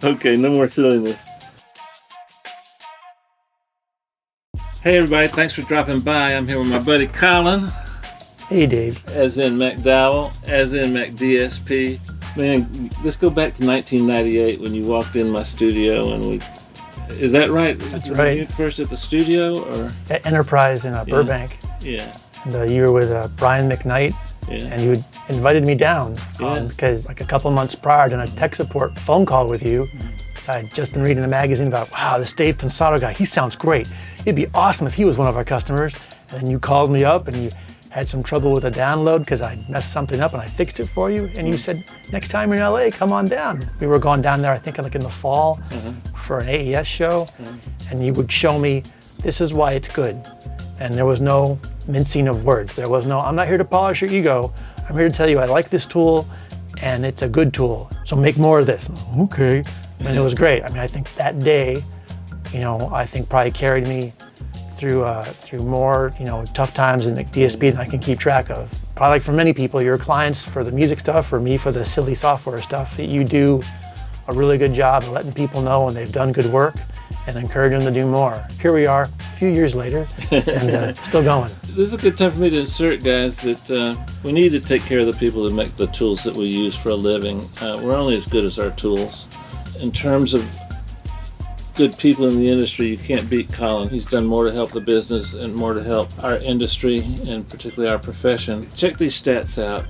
Okay, no more silliness. Hey everybody, thanks for dropping by. I'm here with my buddy Colin, Hey, Dave. as in McDowell, as in McDSP. Man, let's go back to 1998 when you walked in my studio and we... Is that right? That's Were right. you first at the studio or? At Enterprise in Burbank. Yeah. And you were with Brian McKnight, Yeah. and you had invited me down Yeah. because like a couple months prior, I'd done a tech support phone call with you. So I had just been reading a magazine about, wow, this Dave Pensado guy, he sounds great. It'd be awesome if he was one of our customers. And then you called me up and you had some trouble with a download because I messed something up and I fixed it for you. And you said, next time you're in LA, come on down. We were going down there, I think like in the fall for an AES show. And you would show me, this is why it's good. And there was no mincing of words. There was no, I'm not here to polish your ego. I'm here to tell you I like this tool and it's a good tool. So make more of this. Okay. And it was great. I mean, I think that day, I think probably carried me through more, tough times in McDSP than I can keep track of. Probably like for many people, your clients for the music stuff, for me for the silly software stuff, that you do a really good job of letting people know when they've done good work and encourage them to do more. Here we are, a few years later, and still going. This is a good time for me to insert, guys, that we need to take care of the people that make the tools that we use for a living. We're only as good as our tools. In terms of good people in the industry, you can't beat Colin. He's done more to help the business and more to help our industry and particularly our profession. Check these stats out.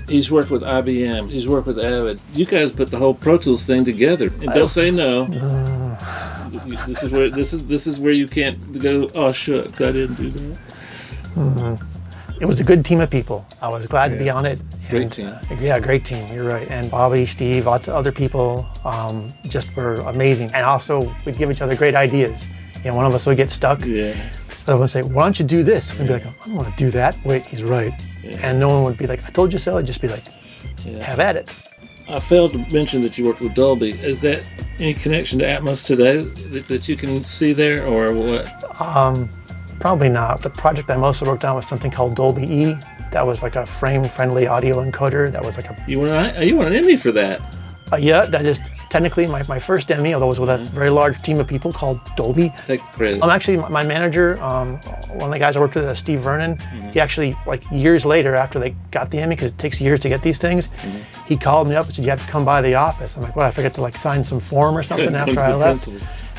He's worked with IBM. He's worked with Avid. You guys put the whole Pro Tools thing together. And don't say no. This is where you can't go, oh shucks, I didn't do that. It was a good team of people. I was glad to be on it. Great team. Yeah, great team. You're right. And Bobby, Steve, lots of other people just were amazing. And also, we'd give each other great ideas. One of us would get stuck. Yeah. The other one would say, why don't you do this? And we'd be like, I don't want to do that. Wait, he's right. Yeah. And no one would be like, I told you so. I'd just be like, have at it. I failed to mention that you worked with Dolby. Is that any connection to Atmos today that you can see there, or what? Probably not. The project I mostly worked on was something called Dolby E. That was like a frame-friendly audio encoder. That was like a... You won an Emmy for that. Yeah, that is technically my first Emmy, although it was with a very large team of people called Dolby. Take the credit. Actually, my manager, one of the guys I worked with, Steve Vernon, he actually, like years later after they got the Emmy, because it takes years to get these things, he called me up and said, you have to come by the office. I'm like, what, I forget to like sign some form or something after I left?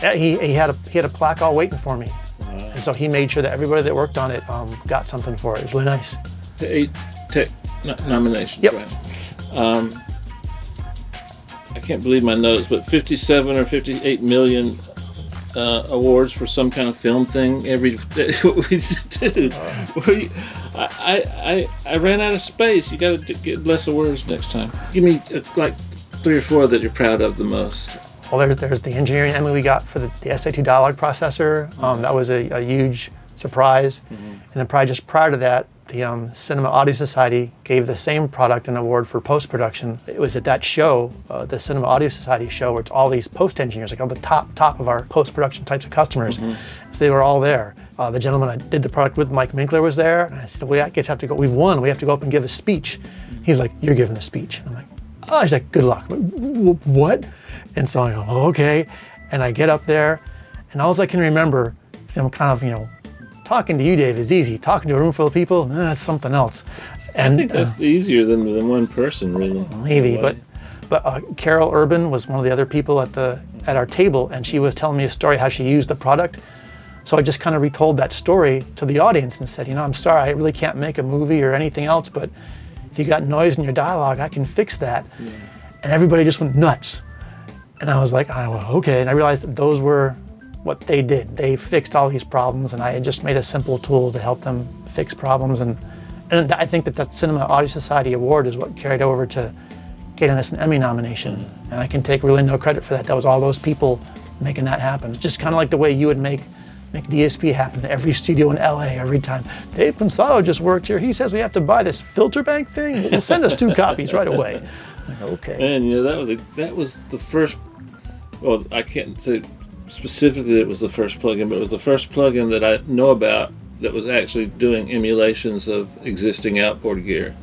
Yeah, he had a plaque all waiting for me. Wow. And so he made sure that everybody that worked on it got something for it. It was really nice. 8 tech nominations, yep. Right? I can't believe my notes, but 57 or 58 million awards for some kind of film thing every day. What we do. I ran out of space. You got to get less awards next time. Give me like 3 or 4 that you're proud of the most. Well, there's the engineering Emmy we got for the SAT dialogue processor. That was a huge surprise. And then probably just prior to that, the Cinema Audio Society gave the same product an award for post-production. It was at that show, the Cinema Audio Society show, where it's all these post-engineers, like all the top of our post-production types of customers. So they were all there. The gentleman I did the product with, Mike Minkler, was there. And I said, we guys have to go. We've won. We have to go up and give a speech. He's like, you're giving a speech. And I'm like, oh, he's like, good luck. What? And so I go, oh, okay. And I get up there, and all I can remember is I'm kind of, talking to you, Dave, is easy. Talking to a room full of people, that's something else. And I think that's easier than one person, really. Maybe, but Carol Urban was one of the other people at our table, and she was telling me a story how she used the product. So I just kind of retold that story to the audience and said, I'm sorry, I really can't make a movie or anything else, but if you got noise in your dialogue, I can fix that. Yeah. And everybody just went nuts. And I was like, oh, okay. And I realized that those were what they did. They fixed all these problems, and I had just made a simple tool to help them fix problems. And I think that Cinema Audio Society Award is what carried over to getting us an Emmy nomination. And I can take really no credit for that. That was all those people making that happen. It's just kind of like the way you would make DSP happen to every studio in LA every time. Dave Pensado just worked here. He says we have to buy this filter bank thing. We'll send us 2 copies right away. Like, okay. And that was the first. Well, I can't say specifically it was the first plugin, but it was the first plugin that I know about that was actually doing emulations of existing outboard gear.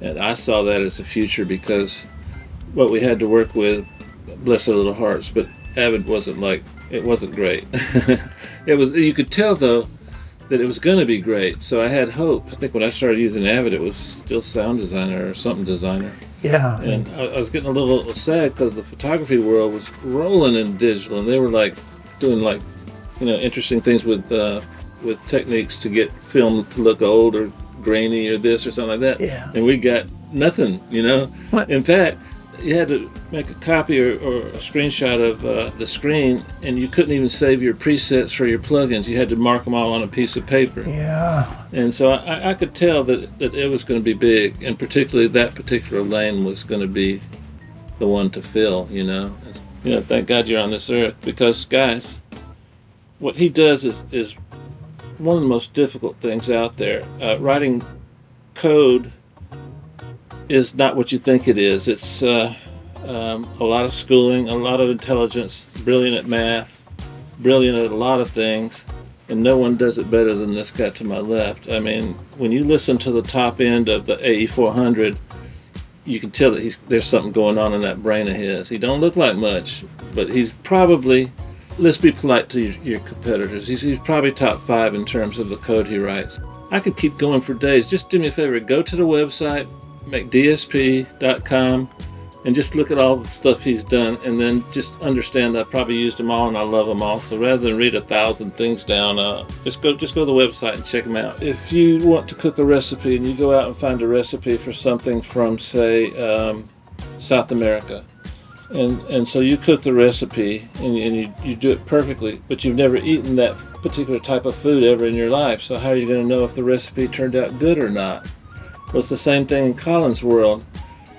And I saw that as a future because what we had to work with, bless their little hearts, but Avid wasn't great. It was, you could tell though that it was going to be great, so I had hope. I think when I started using Avid, it was still Sound Designer or something Designer. Yeah. And I was getting a little sad because the photography world was rolling in digital, and they were like doing like, interesting things with techniques to get film to look old or grainy or this or something like that. Yeah. And we got nothing, What? In fact, you had to make a copy or a screenshot of the screen, and you couldn't even save your presets for your plugins. You had to mark them all on a piece of paper. Yeah. And so I could tell that it was going to be big, and particularly that particular lane was going to be the one to fill, Thank God you're on this earth, because, guys, what he does is one of the most difficult things out there. Writing code is not what you think it is. It's a lot of schooling, a lot of intelligence, brilliant at math, brilliant at a lot of things, and no one does it better than this guy to my left. I mean, when you listen to the top end of the AE400, you can tell that there's something going on in that brain of his. He don't look like much, but he's probably, let's be polite to your competitors, he's probably top 5 in terms of the code he writes. I could keep going for days. Just do me a favor, go to the website, McDSP.com, and just look at all the stuff he's done, and then just understand that I probably used them all and I love them all. So rather than read 1,000 things down, just go to the website and check them out. If you want to cook a recipe and you go out and find a recipe for something from, say, South America, and so you cook the recipe and you do it perfectly, but you've never eaten that particular type of food ever in your life, so how are you going to know if the recipe turned out good or not? Well, it's the same thing in Colin's world.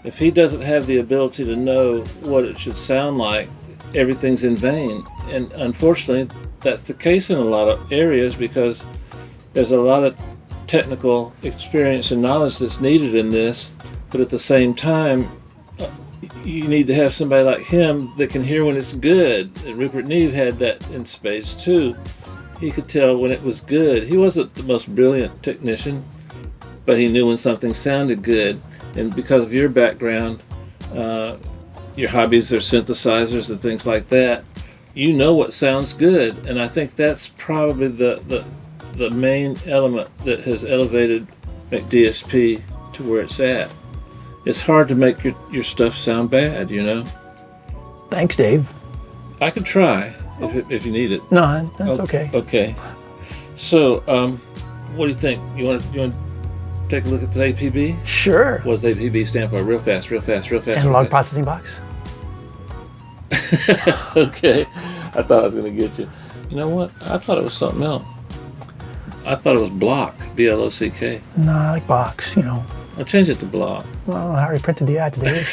If he doesn't have the ability to know what it should sound like, everything's in vain. And unfortunately, that's the case in a lot of areas, because there's a lot of technical experience and knowledge that's needed in this, but at the same time, you need to have somebody like him that can hear when it's good. And Rupert Neve had that in spades too. He could tell when it was good. He wasn't the most brilliant technician, but he knew when something sounded good. And because of your background, your hobbies are synthesizers and things like that, you know what sounds good. And I think that's probably the main element that has elevated McDSP to where it's at. It's hard to make your stuff sound bad, Thanks, Dave. I could try if you need it. No, that's okay. Okay. So, what do you think? You want to take a look at the APB? Sure. What does APB stand for? Real fast. Analog processing box. Okay. I thought I was going to get you. You know what? I thought it was something else. I thought it was block, BLOCK. No, I like box, I'll change it to block. Well, I already printed the ad today.